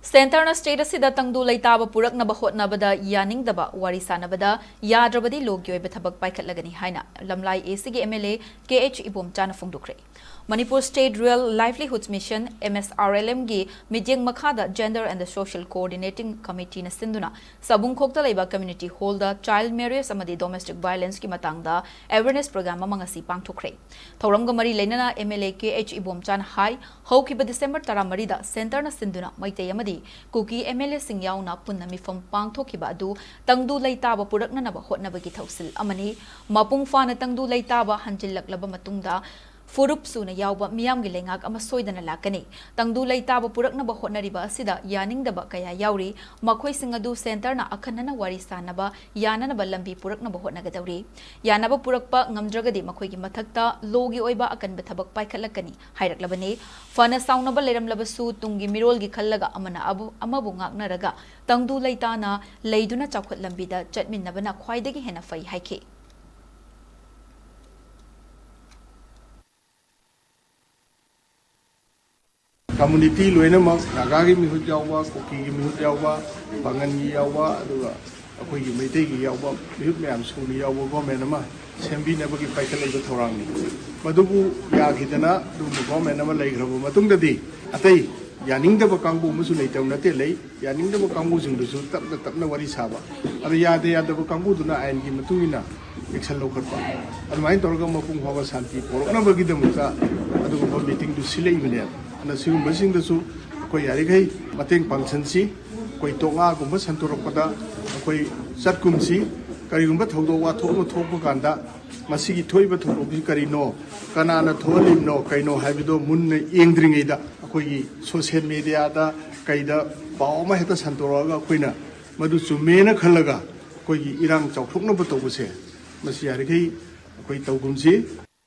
Center na state asida tangdu laitaba purak na bahot na bada yaning daba Wari Sanabada Yadrabadi log Oiba Thabak Paikhatlaklagani haina lamlai ACG MLA KH Ibomcha na fungdukre. Manipur State Rural Livelihoods Mission MSRLM gi midyeng makhada Gender and the Social Coordinating Committee na sinduna sabung khokta laiba community hall da child marriage amadi domestic violence ki matangda awareness program amang asi pangthokre. Thauram ga mari leinana MLA KH Ibomcha na hai haukiba December 13 da center na sinduna maitei amadi Kuki MLA sing yauna punna mifam pangthokiba adu tangdu laitaba puraknanaba hotnabagi thausil amani mapung fana tangdu laitaba hanjillaklaba matungda Furup suna yauba miyamgi lengak ama soidana lakani tangdu laitaba puraknaba hotnariba asida yaningdaba kaya yauri makhoi singadu center na akhanana wari sanaba yananaba lambi puraknaba hotnagadawri yanaba purakpa ngamdragadi makhoigi mathakta logi oiba akanba thabak paikhatlakani hairaklabani fana saunaba leramlabasu tungi mirolgi khallaga amana amabu ngaknaraga tangdu laitana leiduna chawkhat lambida chatminnabana khwaidagi hena fai haike Community loinamak nagagi mihut yauba koki mihut yauba bangan yauba aduga akoi gi meitei gi yauba mihut mayam suni yauba government ama sembi nabagi paikhatlaiba thorangni madubu yagidana du government ama leigrabo matungdadi atai yaningdaba kangbu musu leitaw nate lei yaningdaba kangbu jingdusu tapna wari saba adu yadaba kangbu duna ain gi matungina action lokhatpa admain torga mapung hawa santi poroknabagi damuta adugo meeting du silei bane na sigum basing dasu koi yarigai mateng pangsansi koi tonga gumba santorokpada koi satkumsi karigumba thodo wa thokpa kanda masigi thoiba thorobi karino kanana tholimno kaino haibido munne yengdringeida koi social media da kaida bauma heta santoroga koina madu chumena khalaga koi irang chawthokna batobuse masi yarigai koi tawgumsi